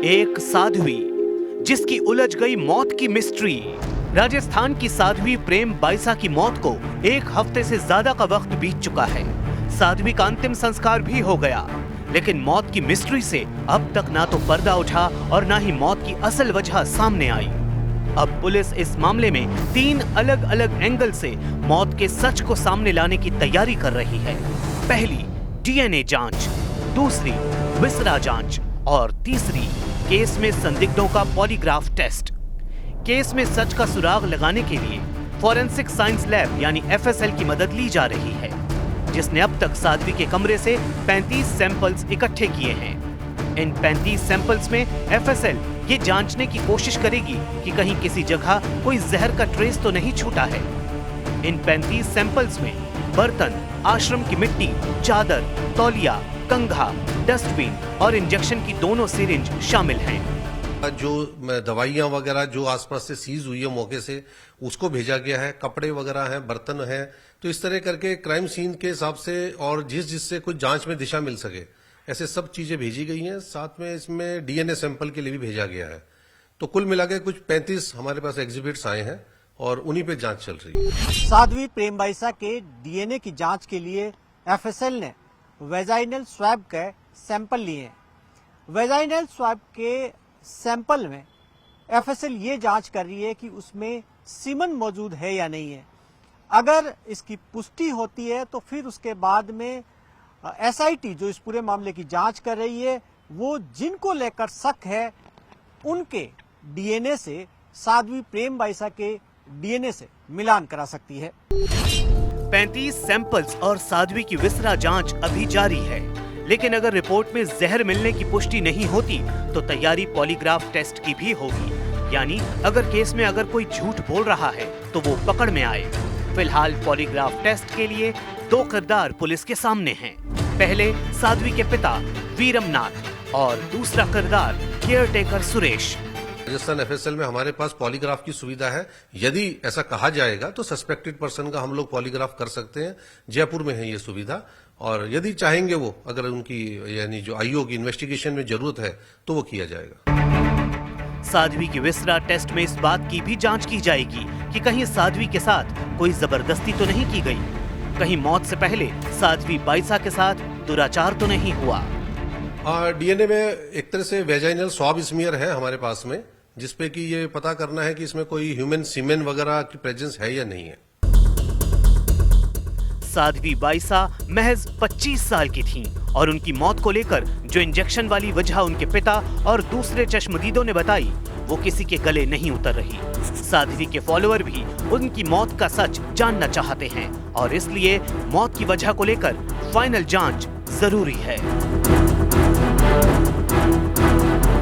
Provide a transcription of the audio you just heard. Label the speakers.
Speaker 1: एक साध्वी जिसकी उलझ गई मौत की मिस्ट्री। राजस्थान की साध्वी प्रेम बाइसा की मौत को 1 हफ्ते से ज्यादा का वक्त बीत चुका है। साध्वी का अंतिम संस्कार भी हो गया, लेकिन मौत की मिस्ट्री से अब तक ना तो पर्दा उठा और ना ही मौत की असल वजह सामने आई। अब पुलिस इस मामले में 3 अलग अलग एंगल से मौत के सच को सामने लाने की तैयारी कर रही है। पहली, डीएनए जांच, दूसरी विसरा जांच और तीसरी, केस में संदिग्धों का पॉलीग्राफ टेस्ट। केस में सच का सुराग लगाने के लिए फॉरेंसिक साइंस लैब यानी एफएसएल की मदद ली जा रही है, जिसने अब तक साध्वी के कमरे से 35 सैंपल्स इकट्ठे किए हैं। इन 35 सैंपल्स में एफएसएल ये जांचने की कोशिश करेगी कि कहीं किसी जगह कोई जहर का ट्रेस तो नहीं छूटा है। इन 35 सैंपल्स में बर्तन, आश्रम की मिट्टी, चादर, तौलिया, कंघा, डस्टबिन और इंजेक्शन की दोनों सिरिंज शामिल हैं।
Speaker 2: जो दवाइयां वगैरह जो आसपास से सीज हुई है मौके से, उसको भेजा गया है। कपड़े वगैरह हैं, बर्तन है, तो इस तरह करके क्राइम सीन के हिसाब से और जिससे कुछ जांच में दिशा मिल सके, ऐसे सब चीजें भेजी गई हैं। साथ में इसमें डीएनए सैंपल के लिए भी भेजा गया है। तो कुल मिलाकर कुछ 35 हमारे पास एग्जिबिट्स आए हैं और उन्हीं पे जांच चल रही है।
Speaker 3: साध्वी प्रेम बाइसा के डीएनए की जांच के लिए एफएसएल ने वेजाइनल स्वैब के सैंपल लिए हैं। वेजाइनल स्वैब के सैंपल में एफएसएल ये जांच कर रही है कि उसमें सीमन मौजूद है या नहीं है। अगर इसकी पुष्टि होती है तो फिर उसके बाद में एसआईटी जो इस पूरे मामले की जांच कर रही है, वो जिनको लेकर शक है उनके डीएनए से साध्वी प्रेम बाइसा के डीएनए से मिलान करा सकती है।
Speaker 1: 35 सैंपल्स और साध्वी की विसरा जांच अभी जारी है, लेकिन अगर रिपोर्ट में जहर मिलने की पुष्टि नहीं होती तो तैयारी पॉलीग्राफ टेस्ट की भी होगी। यानी अगर केस में अगर कोई झूठ बोल रहा है तो वो पकड़ में आए। फिलहाल पॉलीग्राफ टेस्ट के लिए 2 किरदार पुलिस के सामने हैं। पहले साध्वी के पिता वीरमनाथ और दूसरा किरदार केयरटेकर सुरेश।
Speaker 2: राजस्थान एफएसएल में हमारे पास पॉलीग्राफ की सुविधा है। यदि ऐसा कहा जाएगा तो सस्पेक्टेड पर्सन का हम लोग पॉलीग्राफ कर सकते हैं। जयपुर में है ये सुविधा, और यदि चाहेंगे वो, अगर उनकी यानी जो आईओ की इन्वेस्टिगेशन में जरूरत है तो वो किया जाएगा।
Speaker 1: साध्वी की विसरा टेस्ट में इस बात की भी जांच की जाएगी कि कहीं साध्वी के साथ कोई जबरदस्ती तो नहीं की गई, कहीं मौत से पहले साध्वी बाइसा के साथ दुराचार तो नहीं हुआ।
Speaker 2: डीएनए में एक तरह से वेजाइनल स्वैब स्मीयर है हमारे पास में, जिसपे कि ये पता करना है कि इसमें कोई ह्यूमन सीमेन वगैरह की प्रेजेंस है या नहीं है।
Speaker 1: साध्वी बाइसा महज 25 साल की थीं और उनकी मौत को लेकर जो इंजेक्शन वाली वजह उनके पिता और दूसरे चश्मदीदों ने बताई, वो किसी के गले नहीं उतर रही। साध्वी के फॉलोअर भी उनकी मौत का सच जानना चाहते हैं और इसलिए मौत की वजह को लेकर फाइनल जांच जरूरी है।